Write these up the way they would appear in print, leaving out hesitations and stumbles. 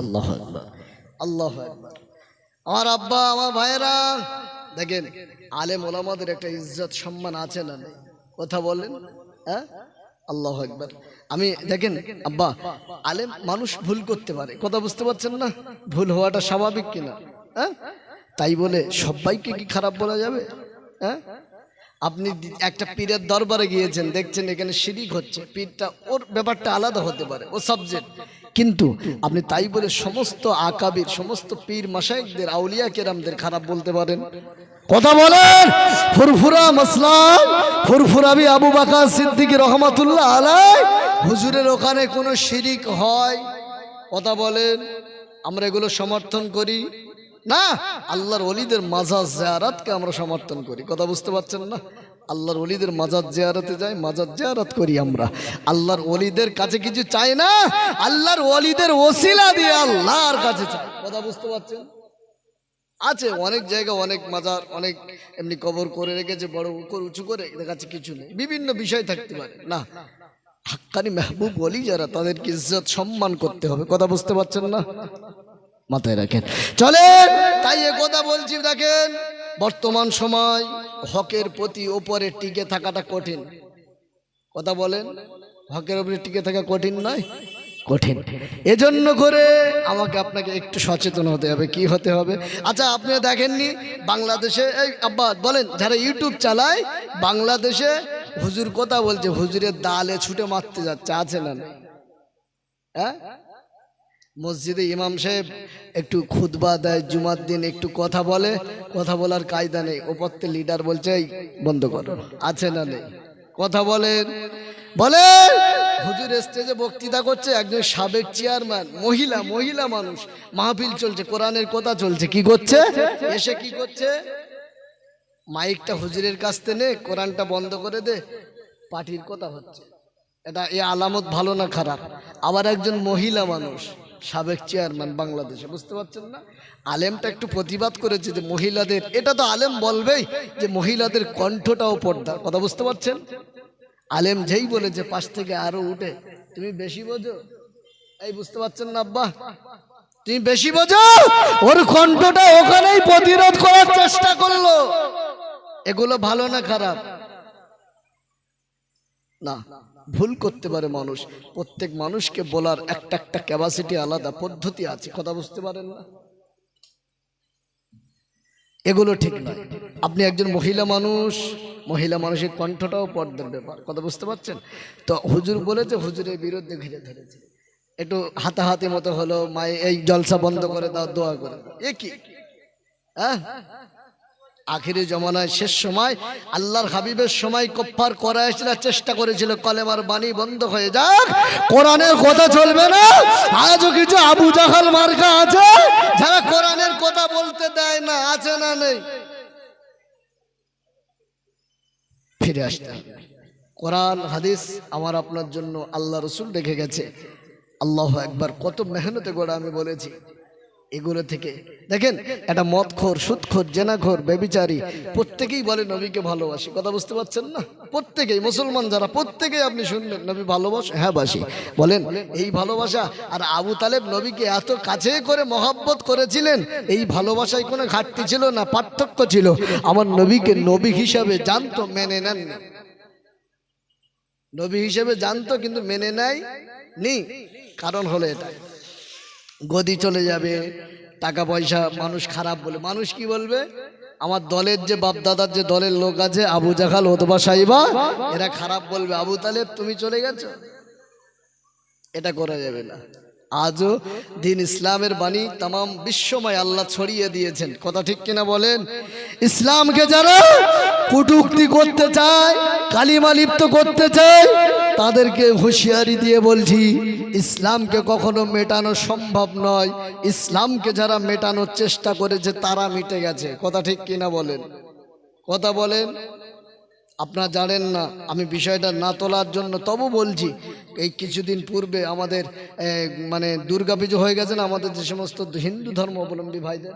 আল্লাহু আকবার, আল্লাহু আকবার। আমার আব্বা, আমার ভাইয়েরা, দেখেন আলেম ওলামাদের একটা ইজ্জত সম্মান আছে না নেই? কথা বলেন। হ্যাঁ, আল্লাহু আকবার। আমি দেখেন আব্বা, আলেম মানুষ ভুল করতে পারে, কথা বুঝতে পারছেন না? ভুল হওয়াটা স্বাভাবিক কিনা? হ্যাঁ, তাই বলে সবাইকে কি খারাপ বলা যাবে? হ্যাঁ, আপনি একটা পীরের দরবারে গিয়েছেন, দেখছেন এখানে শিরিক হচ্ছে, পীরটা ওর ব্যাপারটা আলাদা হতে পারে, ও সাবজেক্ট, কিন্তু আপনি তাই বলে সমস্ত আকাবির, সমস্ত পীর মাশায়েখদের, আউলিয়া কেরামদের খারাপ বলতে পারেন? কথা বলেন। ফুরফুরা মাসলাম ফুরফুরাবি আবু বকর সিদ্দিক রহমাতুল্লাহ আলাইহি, হুজুরের ওখানে কোনো শিরিক হয়? কথা বলেন। আমরা এগুলো সমর্থন করি না। আল্লাহর ওলিদের মাজার জিয়ারতকে আমরা সমর্থন করি, কথা বুঝতে পারছেন না? আল্লাহর ওলিদের মাজার জিয়ারতে যাই, মাজার জিয়ারত করি আমরা। আল্লাহর ওলিদের কাছে কিছু চাই না, আল্লাহর ওলিদের ওসিলা দিয়ে আল্লাহর কাছে চাই, কথা বুঝতে পারছেন? আছে অনেক জায়গা, অনেক মাজার, অনেক এমনি কবর করে রেখেছে বড় উঁচু করে, এদের কাছে কিছু নেই, বিভিন্ন বিষয় থাকতে পারে না। হাক্কানি মেহবুব ওলি যারা, তাদেরকে ইজ্জত সম্মান করতে হবে, কথা বুঝতে পারছেন না? মাথায় রাখেন, চলেন। তাই এ কথা বলছি, দেখেন বর্তমান সময় হকের প্রতি ওপরে টিকে থাকাটা কঠিন, কথা বলেন। হকের উপরে টিকে থাকা কঠিন নয়, কঠিন। এজন্য করে আমাকে আপনাকে একটু সচেতন হতে হবে। কি হতে হবে? আচ্ছা, আপনি দেখেননি বাংলাদেশে, এই আব্বা বলেন, যারা ইউটিউব চালায়, বাংলাদেশে হুজুর কথা বলছে, হুজুরের দালে ছুটে মারতে যাচ্ছে, আছে না? হ্যাঁ, মসজিদে ইমাম সাহেব একটু খুতবা দেয়, জুমার দিন একটু কথা বলে, কথা বলার কায়দা নেই, ওপরতে লিডার বলছে এই বন্ধ করো, আছে না নেই? কথা বলেন, বলেন। হুজুর স্টেজে বক্তৃতা করছে, একজন সাবেক চেয়ারম্যান, মহিলা মানুষ, মাহফিল চলছে, কোরআনের কথা চলছে, কি করছে? এসে কি করছে? মাইকটা হুজুরের কাছ থেকে নে, কোরআনটা বন্ধ করে দে, পার্টির কথা হচ্ছে। এটা এই আলামত ভালো না খারাপ? আবার একজন মহিলা মানুষ, সাবেক চেয়ারম্যান বাংলাদেশে, বুঝতে পারছেন না? আলেমটা একটু প্রতিবাদ করেছে যে মহিলাদের, এটা তো আলেম বলবেই যে মহিলাদের কণ্ঠটাও পর্দা, কথা বুঝতে পারছেন? আলেম যেই বলেছে পাশ থেকে আরো উঠে, তুমি বেশি বোঝো, এই বুঝতে পারছেন না আব্বা? তুমি বেশি বোঝো, ওর কণ্ঠটা ওখানেই প্রতিরোধ করার চেষ্টা করলো। এগুলো ভালো না খারাপ? না, ভুল করতে পারে মানুষ, প্রত্যেক মানুষকে বলার একটা একটা ক্যাপাসিটি আলাদা, পদ্ধতি আছে, কথা বুঝতে পারেন না? এগুলো ঠিক নয়। আপনি একজন মহিলা মানুষের কণ্ঠটাও পর্দার ব্যাপার, কথা বুঝতে পারছেন? তো হুজুর বলেছে, হুজুরের বিরুদ্ধে ঘিরে ধরেছে, একটু হাতাহাতি মতো হলো, মায়ে এই জলসা বন্ধ করে দাও, দোয়া করে দাও, এ কি? হ্যাঁ, আখিরি জমানায় শেষ সময় আল্লাহর হাবিবের সময় কুফার কুরাইশরা চেষ্টা করেছিল কলেমার বাণী বন্ধ হয়ে যাক, কোরআনের কথা চলবে না। আজও কিছু আবু জাহাল মার্কা আছে যারা কোরআনের কথা বলতে দেয় না, আছে না নেই? ফিরে আসতে হবে। কোরআন হাদিস আমার আপনার জন্য আল্লাহ রসুল রেখে গেছে। আল্লাহু আকবার, কত মেহনতে গড়া, আমি বলেছি। এগুলো থেকে দেখেন, একটা মদখোর, সুদখোর, জেনাখোর, ব্যভিচারী, প্রত্যেকেই বলে নবীকে ভালোবাসি, কথা বুঝতে পারছেন না? প্রত্যেকেই, মুসলমান যারা, প্রত্যেকেই আপনি শুনবেন নবী ভালোবাসে, হ্যাঁ বাসি বলেন। এই ভালোবাসা, আর আবু তালেব নবীকে এত কাছে করে মহব্বত করেছিলেন, এই ভালোবাসায় কোনো ঘাটতি ছিল না, পার্থক্য ছিল। আমার নবীকে নবী হিসাবে জানতো, মেনে নেন না। নবী হিসেবে জানতো কিন্তু মেনে নেয় নি। কারণ হলো এটা, গদি চলে যাবে, টাকা পয়সা, মানুষ খারাপ বলে, মানুষ কি বলবে? আমার দলের যে বাপদাদার যে দলের লোক আছে, আবু জাহাল, ওতবা সাইবা, এরা খারাপ বলবে, আবু তালেব তুমি চলে গেছো, এটা করা যাবে না। আজও দিন ইসলামের বাণী তামাম বিশ্বময় আল্লাহ ছড়িয়ে দিয়েছেন, কথা ঠিক কিনা বলেন? ইসলামকে যারা কটূক্তি করতে চায়, কালিমা লিপ্ত করতে চায়, তাদেরকে হুঁশিয়ারি দিয়ে বলছি, ইসলামকে কখনো মেটানো সম্ভব নয়। ইসলামকে যারা মেটানোর চেষ্টা করেছে তারা মিটে গেছে, কথা ঠিক কিনা বলেন? কথা বলেন। আপনারা জানেন না, আমি বিষয়টা না তোলার জন্য তবু বলছি। এই কিছুদিন পূর্বে আমাদের মানে দুর্গা পুজো হয়ে গেছে না, আমাদের যে সমস্ত হিন্দু ধর্ম অবলম্বী ভাইদের,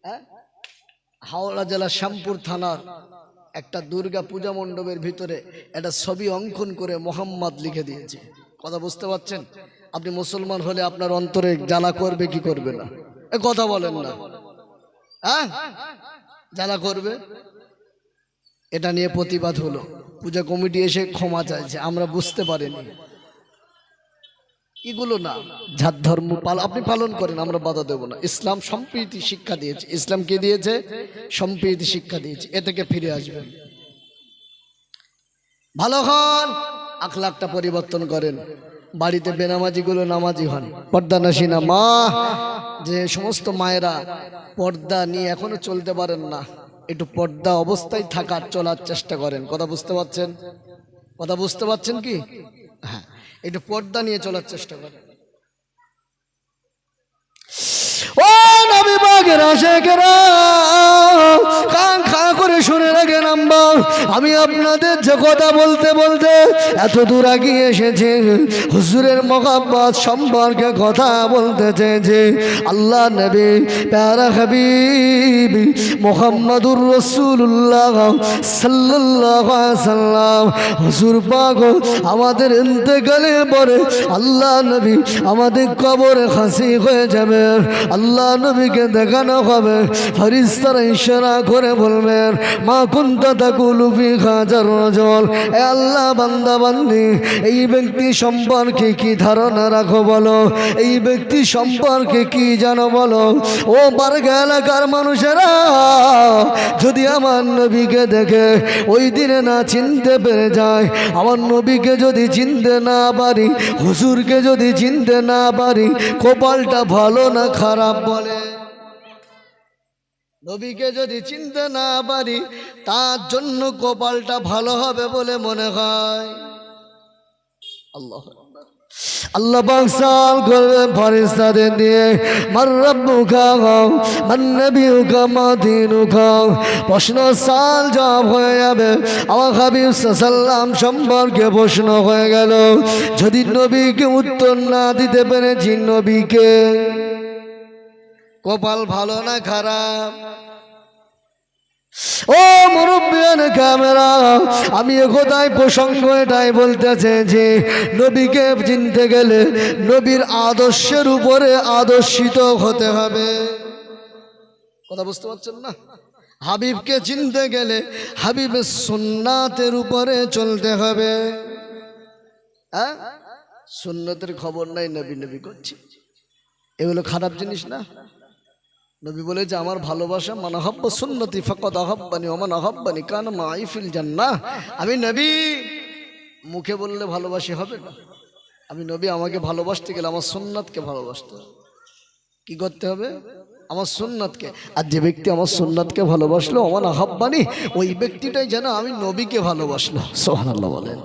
হ্যাঁ, হাওড়া জেলার শ্যামপুর থানার একটা দুর্গা পূজা মণ্ডপের ভিতরে একটা ছবি অঙ্কন করে মোহাম্মদ লিখে দিয়েছে, কথা বুঝতে পারছেন? আপনি মুসলমান হলে আপনার অন্তরে জ্বালা করবে কি করবে না? এ কথা বলেন না, হ্যাঁ জ্বালা করবে। এটা নিয়ে প্রতিবাদ হলো, পূজা কমিটি এসে ক্ষমা চাইছে, আমরা বুঝতে পারিনি। এগুলো না, যার ধর্ম আপনি পালন করেন, আমরা বাধা দেব না। ইসলাম সম্প্রীতি শিক্ষা দিয়েছে। ইসলাম কি দিয়েছে? সম্প্রীতি শিক্ষা দিয়েছে। এ থেকে ফিরে আসবেন, ভালো হন, আখলাকটা পরিবর্তন করেন। বাড়িতে বেনামাজিগুলো নামাজি হন, পর্দানাসীনা মা, যে সমস্ত মায়েরা পর্দা নিয়ে এখনো চলতে পারেন না, একটু পর্দা অবস্থায় থাকার চলার চেষ্টা করেন। কথা বুঝতে পারছেন? কথা বুঝতে পারছেন কি? হ্যাঁ, একটু পর্দা নিয়ে চলার চেষ্টা করেন। ও নবী পাকের আশিকেরা, কান খা করে শুনে রাখেন আম্মা, আমি আপনাদের যে কথা বলতে বলতে এত দূর এগিয়ে এসেছি, হুজুরের মহব্বত সম্পর্কে কথা বলতে চেয়েছে। আল্লাহ নবী প্যারা হাবিব মুহাম্মাদুর রাসূলুল্লাহ সাল্লাল্লাহু আলাইহি সাল্লাম হুজুর পাক আমাদের ইন্তেকালের পরে আল্লাহ নবী আমাদের কবরে হাসি হয়ে যাবে। আল্লাহ নবীকে দেখানো হবে, ফেরেশতারা ইশারা করে বলবেন, মা কুনতা তাকুলু ফি হাজার রাজুল, এ আল্লাহ বান্দা বান্দি, এই ব্যক্তি সম্পর্কে কি ধারণা রাখো বলো, এই ব্যক্তি সম্পর্কে কি জানো বলো। ও বারগা এলাকার মানুষেরা, যদি আমার নবীকে দেখে ওই দিনে না চিনতে পেরে যায়, আমার নবীকে যদি চিনতে না পারি, হুজুরকে যদি চিনতে না পারি, কপালটা ভালো না খারাপ বলে? নবীকে যদি চিনতে না পারি, তার জন্য কপালটা ভালো হবে বলে মনে হয়। আল্লাহ আল্লাহ পাক সাল করবে ফেরেশতাদের দিয়ে, মান রাব্বুকা মান নাবিয়ুকা মা দীনুকা, প্রশ্ন সাল জবাব হয়ে যাবে। আমার হাবিব সাল্লাল্লাহু আলাইহি সম্পর্কে প্রশ্ন হয়ে গেল। যদি নবীকে উত্তর না দিতে পেরেছি, নবীকে, কপাল ভালো না খারাপ? ও মুরব্বিয়ান ক্যামেরা, আমি কোথায় প্রসঙ্গ এটাই বলতে চেয়েছি, নবীকে চিনতে গেলে নবীর আদর্শের উপরে আদর্শিত হতে হবে। কথা বুঝতে পারছেন না? হাবিবকে চিনতে গেলে হাবিবের সুন্নাতের উপরে চলতে হবে। হ্যাঁ, সুন্নতের খবর নাই, নবী নবী করছি, এগুলো খারাপ জিনিস না? নবী বলেছে, আমার ভালোবাসা মান আহাব্বা সুন্নতি ফাকাদ আহাব্বানি ওয়া মান আহাব্বানি কানা মাই ফিল জান্নাহ। আমি নবী মুখে বললে ভালোবাসি হবে না। আমি নবী, আমাকে ভালোবাসতে গেলে আমার সুন্নাতকে ভালোবাসতে হবে। কি করতে হবে? আমার সুন্নাতকে। আর যে ব্যক্তি আমার সুন্নাতকে ভালোবাসলো, ওয়া মান আহাব্বানি, ওই ব্যক্তিটাই যেন আমি নবীকে ভালোবাসলো। সুবহানাল্লাহ বলেন।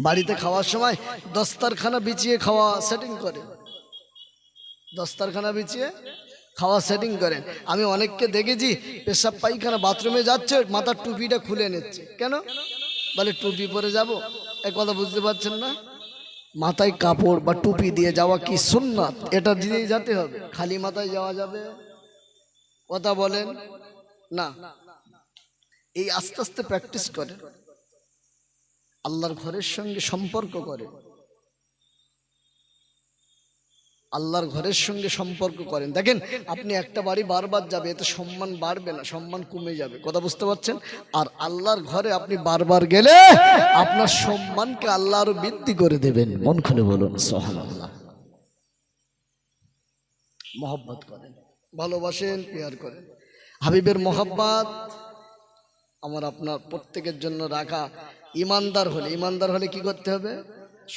বাড়িতে খাওয়ার সময় দস্তারখানা বিছিয়ে খাওয়া সেটিং করে, দস্তারখানা বিছিয়ে খাওয়া সেটিং করেন। আমি অনেককে দেখেছি, পেশাব পায়খানা বাথরুমে যাচ্ছে, মাথার টুপিটা খুলে নিচ্ছে। কেন? বলে টুপি পরে যাব। এই কথা বুঝতে পারছেন না? মাথায় কাপড় বা টুপি দিয়ে যাওয়া কি সুন্নাত, এটা দিয়েই যেতে হবে। খালি মাথায় যাওয়া যাবে? কথা বলেন না। এই আস্তে আস্তে প্র্যাকটিস করে, আল্লাহর ঘরের সঙ্গে সম্পর্ক করে, আল্লাহর ঘরের সঙ্গে সম্পর্ক করেন। দেখেন, আপনি একটা বাড়ি বারবার যাবে, এতে সম্মান বাড়বে না, সম্মান কমে যাবে। কথা বুঝতে পারছেন? আর আল্লাহর ঘরে আপনি বারবার গেলে আপনার সম্মানকে আল্লাহ আরো বৃদ্ধি করে দেবেন। মন খুলে বলুন সুবহানাল্লাহ। মহব্বত করেন, ভালোবাসেন, প্যার করেন। হাবিবের মহব্বত আমার আপনার প্রত্যেকের জন্য রাখা। ইমানদার হলে কি করতে হবে?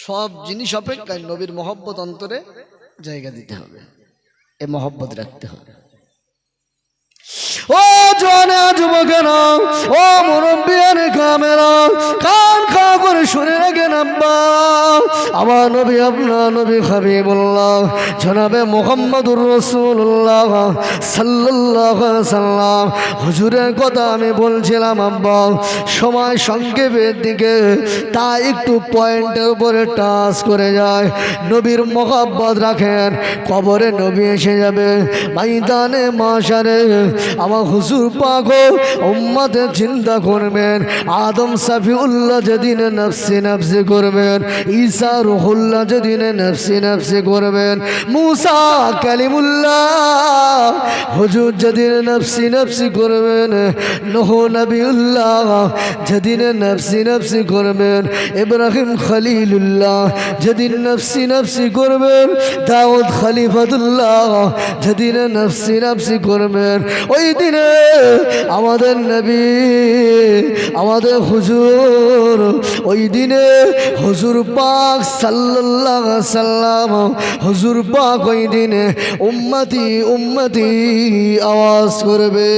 সব জিনিস অপেক্ষায় নবীর মহব্বত অন্তরে জায়গা দিতে হবে, এ মহব্বত রাখতে হবে। ও জওয়ানা যুবকেরা, ও মুরব্বিয়ান কামেরা, কান খা করে শুনে রাখেন আব্বা, আমার নবী, আপনার নবী হাবিবুল্লাহ জনাবে মুহাম্মাদুর রাসূলুল্লাহ সাল্লাল্লাহু আলাইহি সাল্লাম হুজুরের কথা আমি বলছিলাম আব্বা, সময় সংক্ষেপের দিকে, তাই একটু পয়েন্টের উপরে টাচ করে যায়। নবীর মহব্বত রাখেন, কবরে নবী এসে যাবে, ময়দানে মাশারে আমার হুজুর পাক উম্মতে চিন্তা করবেন, আদম সাফিউল্লাহ যেদিন নফসি নফসি করবেন, ঈসা রুহুল্লাহ যেদিন নফসি নফসি করবেন, মুসা কালিমুল্লাহ হুজুর যেদিন নফসি নফসি করবেন, নূহ নবিউল্লাহ যেদিন নফসি নফসি করবেন, ইব্রাহিম খলিলুল্লাহ যেদিন নফসি নফসি করবেন, দাউদ খলিফাতুল্লাহ যেদিন নফসি নফসি করবেন, ওই দিনে আমাদের নবী আমাদের হুজুর, ওই দিনে হুজুর পাক সাল্লাল্লাহু আলাইহি সাল্লাম, হুজুর পাক ওই দিনে উম্মতি উম্মতি আওয়াজ করবে।